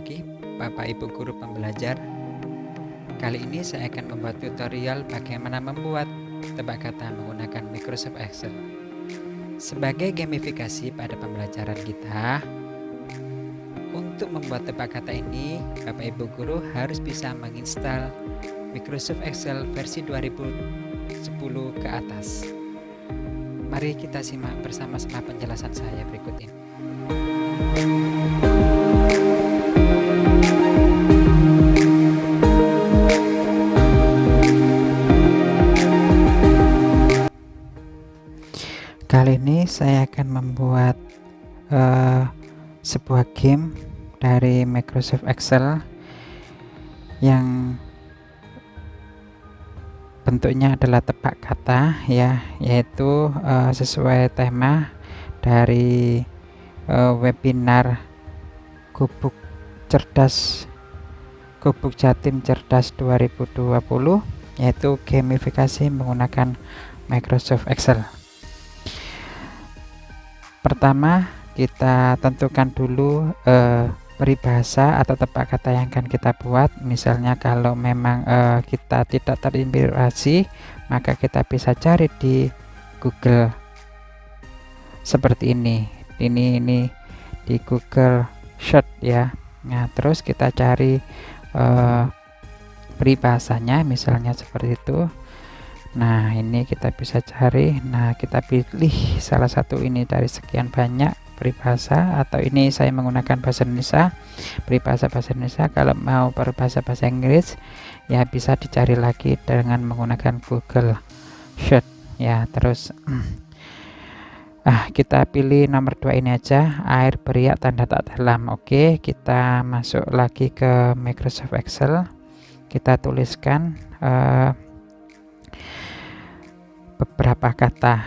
pagi Bapak Ibu Guru Pembelajar. Kali ini saya akan membuat tutorial bagaimana membuat tebak kata menggunakan Microsoft Excel. Sebagai gamifikasi pada pembelajaran kita, untuk membuat tebak kata ini Bapak Ibu Guru harus bisa menginstal Microsoft Excel versi 2010 ke atas. Mari kita simak bersama-sama penjelasan saya berikut ini. Kali ini saya akan membuat sebuah game dari Microsoft Excel yang bentuknya adalah tebak kata, ya, yaitu sesuai tema dari webinar Gubuk Jatim Cerdas 2020, yaitu gamifikasi menggunakan Microsoft Excel. Pertama, kita tentukan dulu peribahasa atau tebak kata yang akan kita buat. Misalnya kalau memang kita tidak terinspirasi, maka kita bisa cari di Google seperti ini di Google Search, ya. Nah, terus kita cari peribahasanya, misalnya seperti itu. Nah, ini kita bisa cari. Nah, kita pilih salah satu ini dari sekian banyak peribahasa, atau ini saya menggunakan bahasa Indonesia, peribahasa bahasa Indonesia. Kalau mau peribahasa bahasa Inggris, ya bisa dicari lagi dengan menggunakan Google Search, ya. Terus kita pilih nomor 2 ini aja, air beriak tanda tak dalam. Oke, kita masuk lagi ke Microsoft Excel. Kita tuliskan beberapa kata.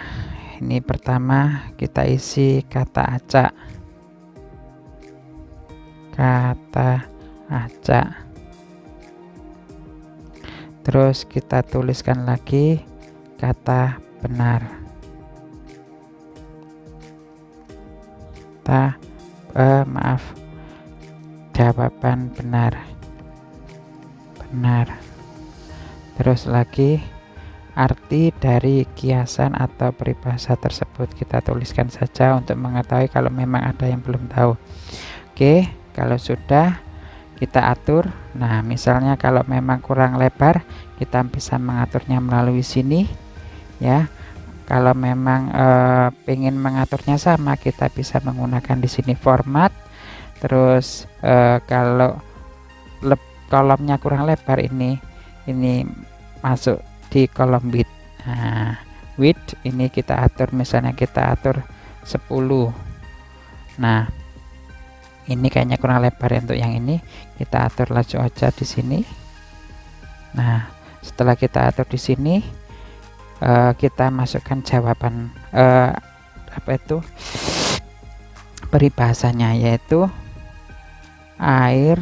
Ini pertama kita isi kata acak. Terus kita tuliskan lagi kata benar. Jawaban benar. Terus lagi arti dari kiasan atau peribahasa tersebut kita tuliskan saja untuk mengetahui kalau memang ada yang belum tahu. Oke, kalau sudah kita atur. Nah, misalnya kalau memang kurang lebar, kita bisa mengaturnya melalui sini, ya. Kalau memang pengen mengaturnya sama, kita bisa menggunakan di sini format. Terus kalau kolomnya kurang lebar, ini masuk di kolom width. Nah, width ini kita atur, misalnya kita atur 10. Nah, ini kayaknya kurang lebar untuk yang ini, kita atur laju aja di sini. Nah, setelah kita atur di sini, kita masukkan jawaban peribahasanya, yaitu air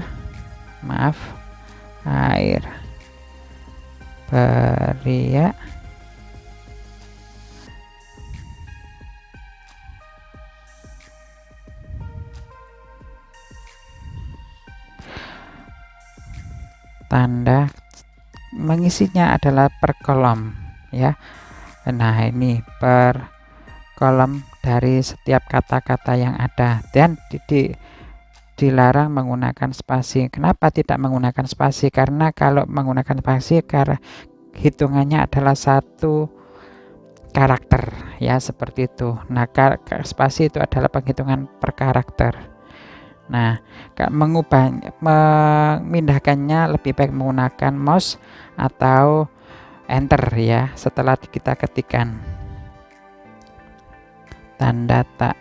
beriak tanda, mengisinya adalah per kolom, ya. Nah, ini per kolom dari setiap kata-kata yang ada, dan dilarang menggunakan spasi. Kenapa tidak menggunakan spasi? Karena kalau menggunakan spasi, karena hitungannya adalah satu karakter, ya, seperti itu. Nah, spasi itu adalah penghitungan per karakter. Nah, memindahkannya lebih baik menggunakan mouse atau enter, ya, setelah kita ketikkan tanda tak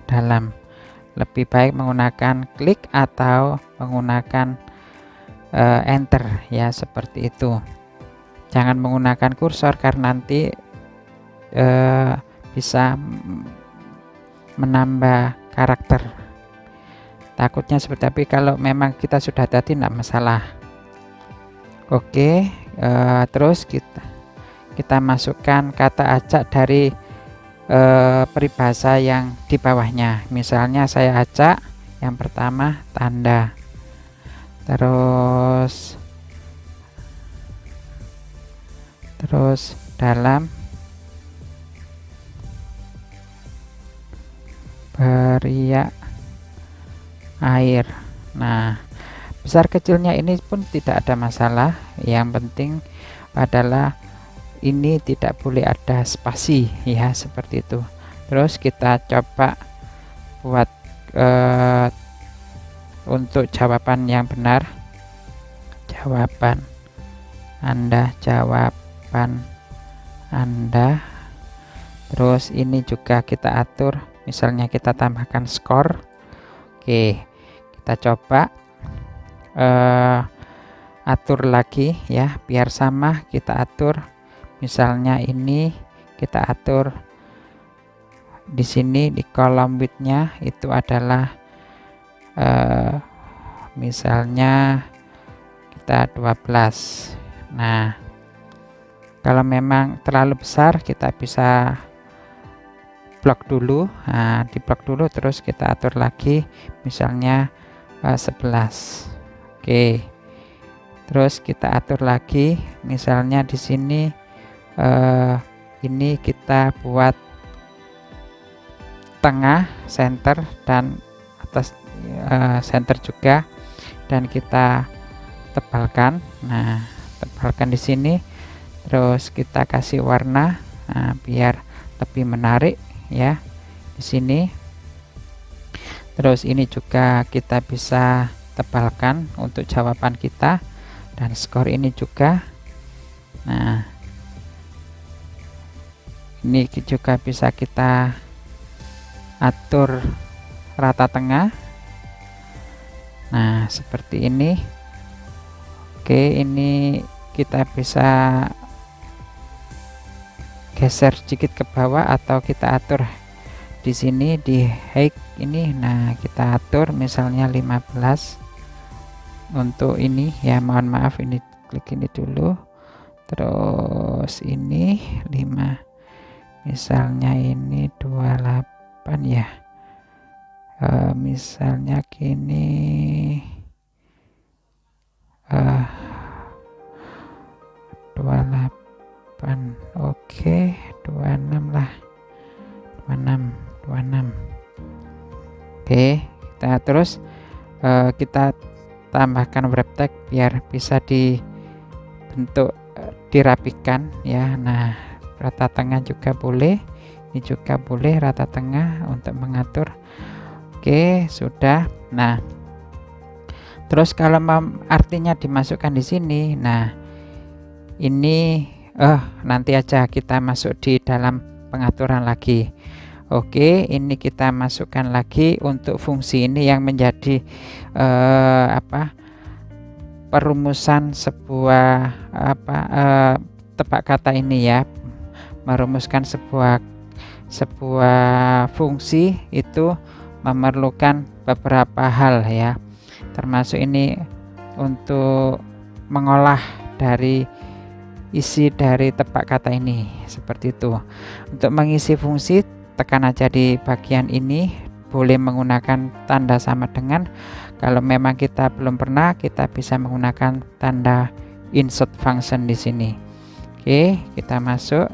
dalam. Lebih baik menggunakan klik atau menggunakan enter, ya, seperti itu. Jangan menggunakan kursor karena nanti bisa menambah karakter, takutnya seperti. Tapi kalau memang kita sudah hati, tidak masalah. Oke, terus kita masukkan kata acak dari peribahasa yang di bawahnya. Misalnya saya acak yang pertama tanda, terus dalam beriak air. Nah, besar kecilnya ini pun tidak ada masalah, yang penting adalah ini tidak boleh ada spasi ya, seperti itu. Terus kita coba buat untuk jawaban yang benar. Jawaban Anda. Terus ini juga kita atur, misalnya kita tambahkan skor. Oke, kita coba atur lagi ya, biar sama. Kita atur, misalnya ini kita atur di sini di kolom width-nya itu adalah misalnya kita 12. Nah, kalau memang terlalu besar kita bisa blok dulu. Nah, di blok dulu, terus kita atur lagi misalnya 11. Oke, terus kita atur lagi misalnya di sini ini kita buat tengah, center, dan atas center juga, dan kita tebalkan. Nah, tebalkan di sini, terus kita kasih warna biar lebih menarik ya di sini. Terus ini juga kita bisa tebalkan untuk jawaban kita, dan skor ini juga. Nah, ini juga bisa kita atur rata tengah. Nah, seperti ini. Oke, ini kita bisa geser sedikit ke bawah, atau kita atur di sini di height ini. Nah, kita atur misalnya 15 untuk ini ya, mohon maaf, ini klik ini dulu, terus ini 5, misalnya ini 28 ya, misalnya gini 28. Oke, 26 lah, 26. Oke, kita terus kita tambahkan wrap text biar bisa dibentuk, dirapikan ya. Nah, rata tengah juga boleh, ini juga boleh rata tengah untuk mengatur. Oke, sudah. Nah, terus kalau artinya dimasukkan di sini, nah ini nanti aja kita masuk di dalam pengaturan lagi. Oke, ini kita masukkan lagi untuk fungsi ini yang menjadi perumusan sebuah tebak kata ini ya, merumuskan sebuah fungsi itu memerlukan beberapa hal ya, termasuk ini untuk mengolah dari isi dari tebak kata ini, seperti itu. Untuk mengisi fungsi, tekan aja di bagian ini, boleh menggunakan tanda sama dengan. Kalau memang kita belum pernah, kita bisa menggunakan tanda insert function di sini. Oke, kita masuk.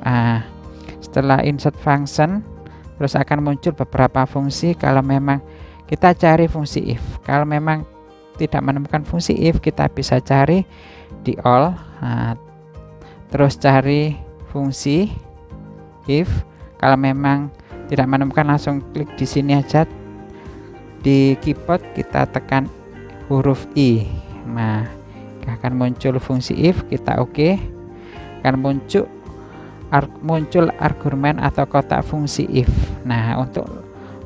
Setelah insert function, terus akan muncul beberapa fungsi. Kalau memang kita cari fungsi if, kalau memang tidak menemukan fungsi if, kita bisa cari di all. Terus cari fungsi if. Kalau memang tidak menemukan, langsung klik di sini aja di keyboard, kita tekan huruf I. Nah, akan muncul fungsi if, kita oke. Akan muncul argumen atau kotak fungsi if. Nah, untuk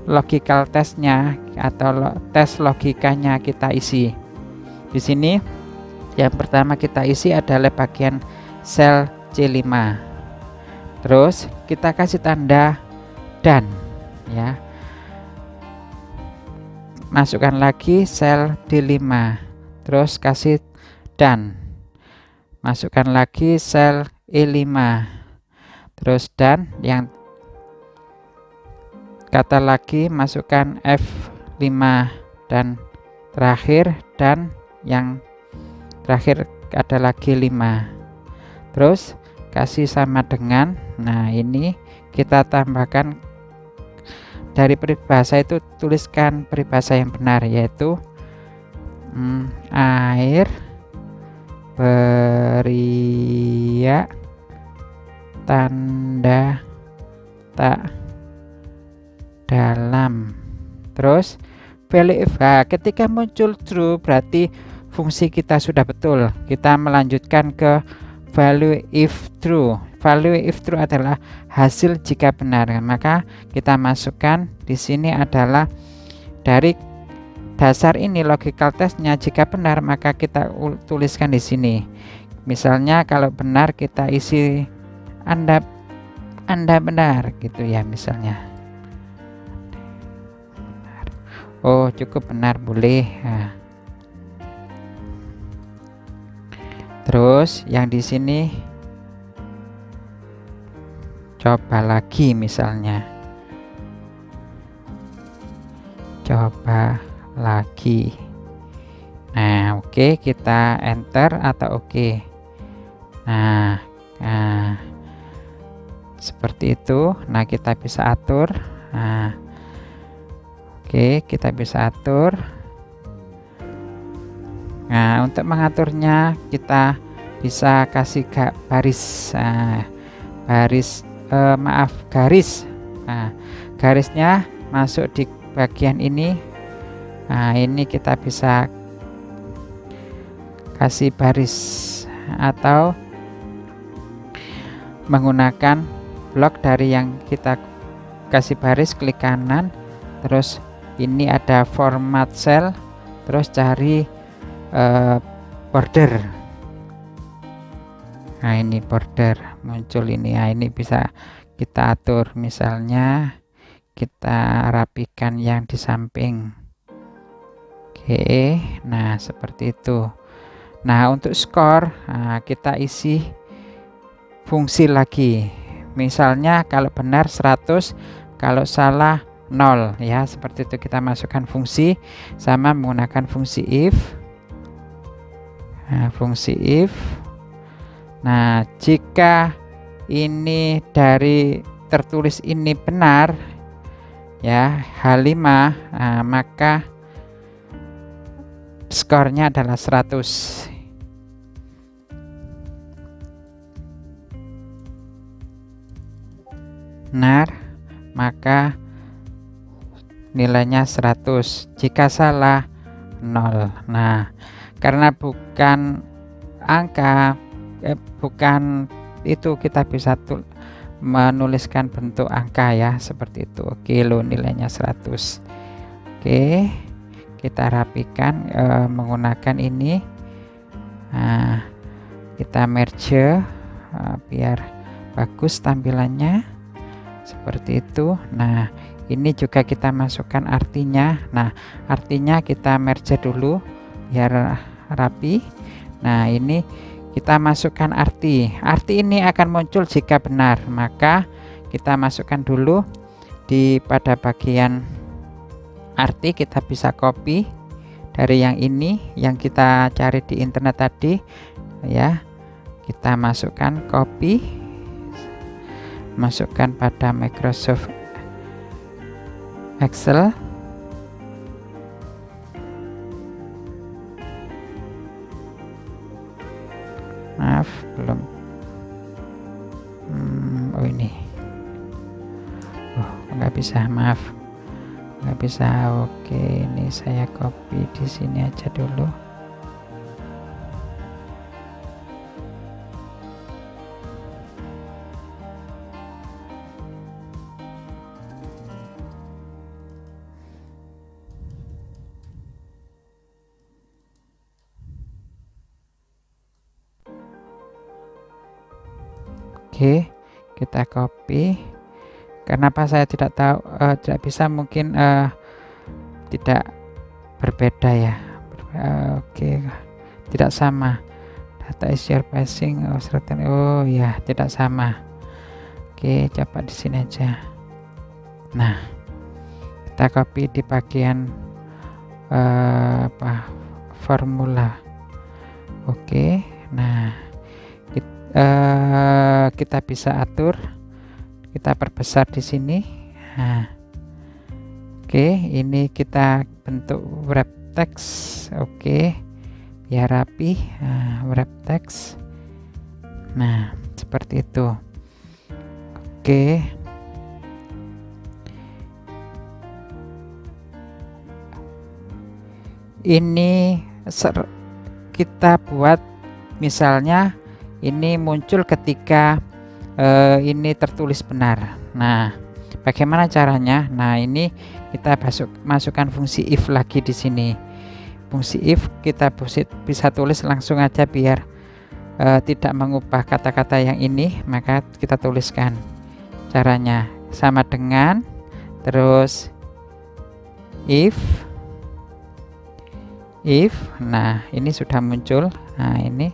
logical testnya atau tes logikanya kita isi di sini. Yang pertama kita isi adalah bagian sel C5. Terus kita kasih tanda dan ya. Masukkan lagi sel D5. Terus kasih dan. Masukkan lagi sel E5. Terus dan yang kata lagi, masukkan F5 dan terakhir, dan yang terakhir ada lagi 5. Terus kasih sama dengan, nah ini kita tambahkan dari peribahasa itu, tuliskan peribahasa yang benar, yaitu air beriak tanda tak dalam. Terus value if, ketika muncul true berarti fungsi kita sudah betul. Kita melanjutkan ke value if true. Value if true adalah hasil jika benar. Maka kita masukkan di sini adalah dari dasar ini logical testnya, jika benar maka kita tuliskan di sini. Misalnya kalau benar kita isi Anda benar gitu ya, misalnya. Oh, cukup benar, boleh. Nah. Terus yang di sini coba lagi, misalnya coba lagi. Nah, oke, kita enter atau oke. Nah, seperti itu. Nah, kita bisa atur. Nah, oke, kita bisa atur. Nah, untuk mengaturnya kita bisa kasih baris. Garis. Nah, garisnya masuk di bagian ini. Nah, ini kita bisa kasih baris atau menggunakan blok dari yang kita kasih baris, klik kanan, terus ini ada format cell, terus cari border. Nah, ini border muncul ini. Nah, ini bisa kita atur, misalnya kita rapikan yang di samping. Oke, nah seperti itu. Nah, untuk skor, kita isi fungsi lagi. Misalnya kalau benar 100, kalau salah 0 ya, seperti itu. Kita masukkan fungsi sama menggunakan fungsi if. Nah, fungsi if. Nah, jika ini dari tertulis ini benar ya, H5, maka skornya adalah 100. Benar, maka nilainya 100. Jika salah 0. Nah, karena bukan angka, bukan itu, kita bisa menuliskan bentuk angka ya, seperti itu. Oke, lo nilainya 100. Oke, kita rapikan menggunakan ini. Nah, kita merge biar bagus tampilannya, seperti itu. Nah, ini juga kita masukkan artinya. Nah, artinya kita merge dulu biar rapi. Nah, ini kita masukkan arti. Arti ini akan muncul jika benar, maka kita masukkan dulu pada bagian arti. Kita bisa copy dari yang ini yang kita cari di internet tadi ya. Kita masukkan, copy, masukkan pada Microsoft Excel. Maaf, belum. Oh, ini. Oh, nggak bisa, maaf. Nggak bisa. Oke, ini saya copy di sini aja dulu. Oke, kita copy. Kenapa saya tidak tahu, tidak bisa, mungkin tidak berbeda ya. Oke, tidak sama. Data is your passing. Oh ya, tidak sama. Oke, coba di sini aja. Nah, kita copy di bagian formula. Oke, nah kita bisa atur, kita perbesar di sini. Nah, oke, ini kita bentuk wrap text. Oke, biar rapi. Nah, wrap text. Nah, seperti itu. Oke, ini kita buat misalnya ini muncul ketika ini tertulis benar. Nah, bagaimana caranya? Nah, ini kita masukkan fungsi if lagi di sini. Fungsi if kita bisa tulis langsung aja biar tidak mengubah kata-kata yang ini, maka kita tuliskan. Caranya sama dengan terus if. Nah, ini sudah muncul. Nah, ini.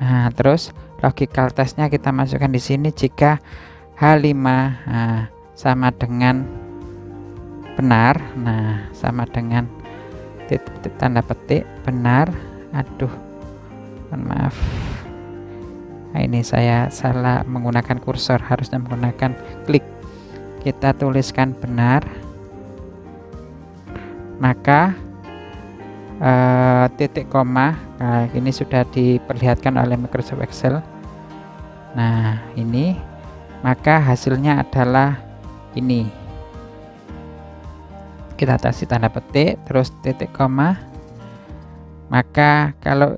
Nah, terus logical testnya kita masukkan di sini. Jika H5 sama dengan benar, nah sama dengan tanda petik benar. Aduh, maaf. Nah, ini saya salah menggunakan kursor, harusnya menggunakan klik. Kita tuliskan benar, maka titik koma. Nah, ini sudah diperlihatkan oleh Microsoft Excel. Nah, ini maka hasilnya adalah ini. Kita kasih tanda petik terus titik koma, maka kalau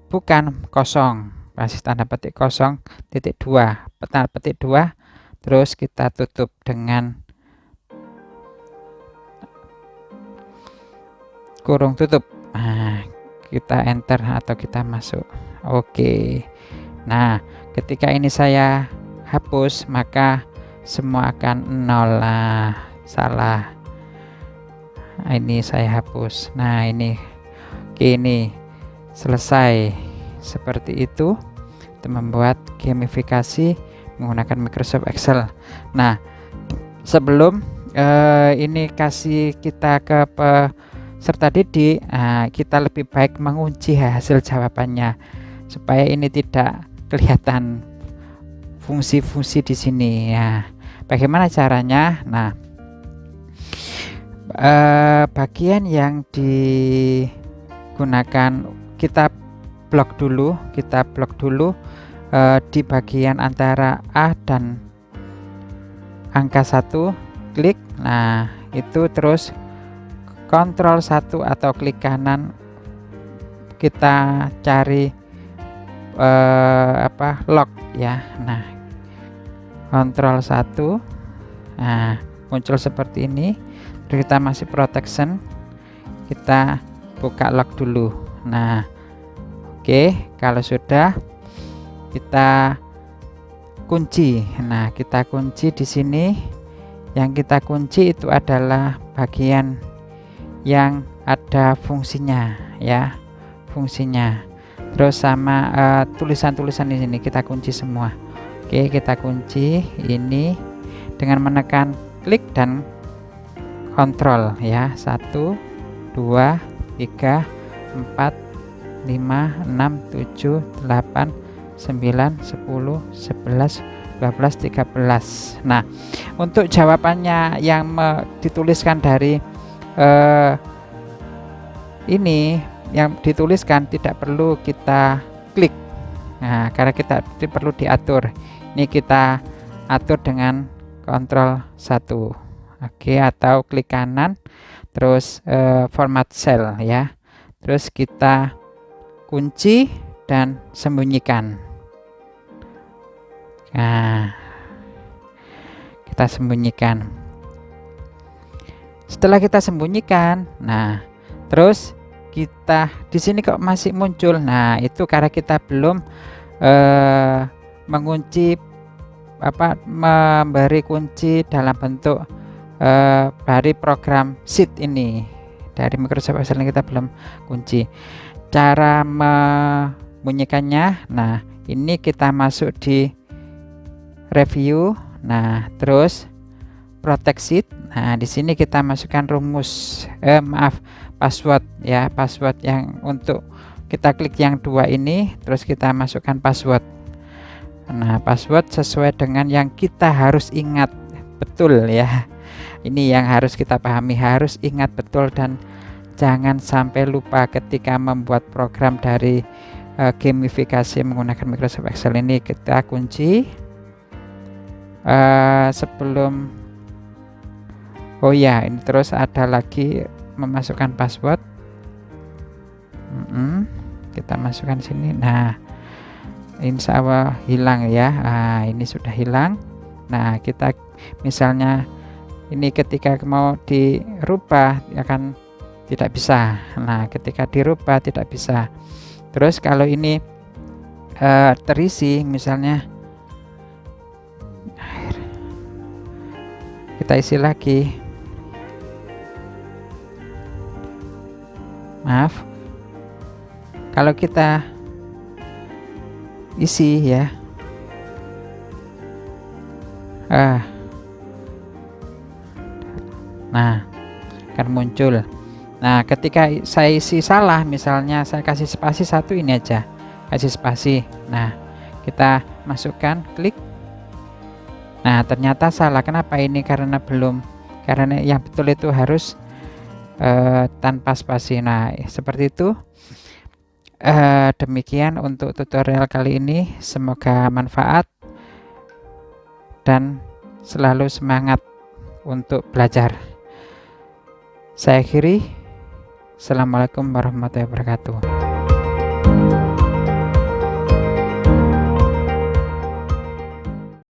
bukan kosong, kasih tanda petik kosong, titik 2, tanda petik 2, terus kita tutup dengan kurung tutup. Nah, kita enter atau kita masuk. Oke. Nah, ketika ini saya hapus, maka semua akan 0. Nah, salah. Nah, ini saya hapus. Nah, ini oke, ini selesai. Seperti itu untuk membuat gamifikasi menggunakan Microsoft Excel. Nah, sebelum ini kasih kita ke serta didik, kita lebih baik mengunci hasil jawabannya supaya ini tidak kelihatan fungsi-fungsi di sini. Ya, bagaimana caranya? Nah, bagian yang digunakan kita blok dulu di bagian antara A dan angka 1, klik. Nah, itu terus Ctrl 1 atau klik kanan, kita cari lock ya. Nah, Ctrl 1, nah muncul seperti ini. Terus kita masih protection, kita buka lock dulu. Nah, oke, kalau sudah kita kunci. Nah, kita kunci di sini. Yang kita kunci itu adalah bagian yang ada fungsinya ya, fungsinya. Terus sama tulisan-tulisan di sini kita kunci semua. Oke, kita kunci ini dengan menekan klik dan kontrol ya. 1 2 3 4 5 6 7 8 9 10 11 12 13. Nah, untuk jawabannya yang dituliskan dari ini yang dituliskan tidak perlu kita klik. Nah, karena kita perlu diatur. Ini kita atur dengan Ctrl 1. Oke, atau klik kanan terus format cell ya. Terus kita kunci dan sembunyikan. Nah, kita sembunyikan. Setelah kita sembunyikan, nah terus kita di sini kok masih muncul. Nah, itu karena kita belum mengunci memberi kunci dalam bentuk dari program sheet ini dari Microsoft Excel, kita belum kunci. Cara membunyikannya, nah ini kita masuk di review. Nah, terus protect sheet. Nah, di sini kita masukkan rumus password ya, password yang untuk kita klik yang 2 ini, terus kita masukkan password. Nah, password sesuai dengan yang kita harus ingat betul ya. Ini yang harus kita pahami, harus ingat betul dan jangan sampai lupa ketika membuat program dari gamifikasi menggunakan Microsoft Excel ini. Kita kunci sebelum, oh ya, ini terus ada lagi memasukkan password. Kita masukkan sini. Nah, insya Allah hilang ya. Nah, ini sudah hilang. Nah, kita misalnya ini ketika mau dirubah akan tidak bisa. Nah, ketika dirubah tidak bisa. Terus kalau ini terisi, misalnya kita isi lagi, maaf, kalau kita isi ya, nah akan muncul. Nah, ketika saya isi salah, misalnya saya kasih spasi 1, ini aja kasih spasi. Nah, kita masukkan, klik. Nah, ternyata salah. Kenapa ini? Karena yang betul itu harus tanpa spasi. Nah, seperti itu. Demikian untuk tutorial kali ini. Semoga manfaat dan selalu semangat untuk belajar. Saya akhiri. Assalamualaikum warahmatullahi wabarakatuh.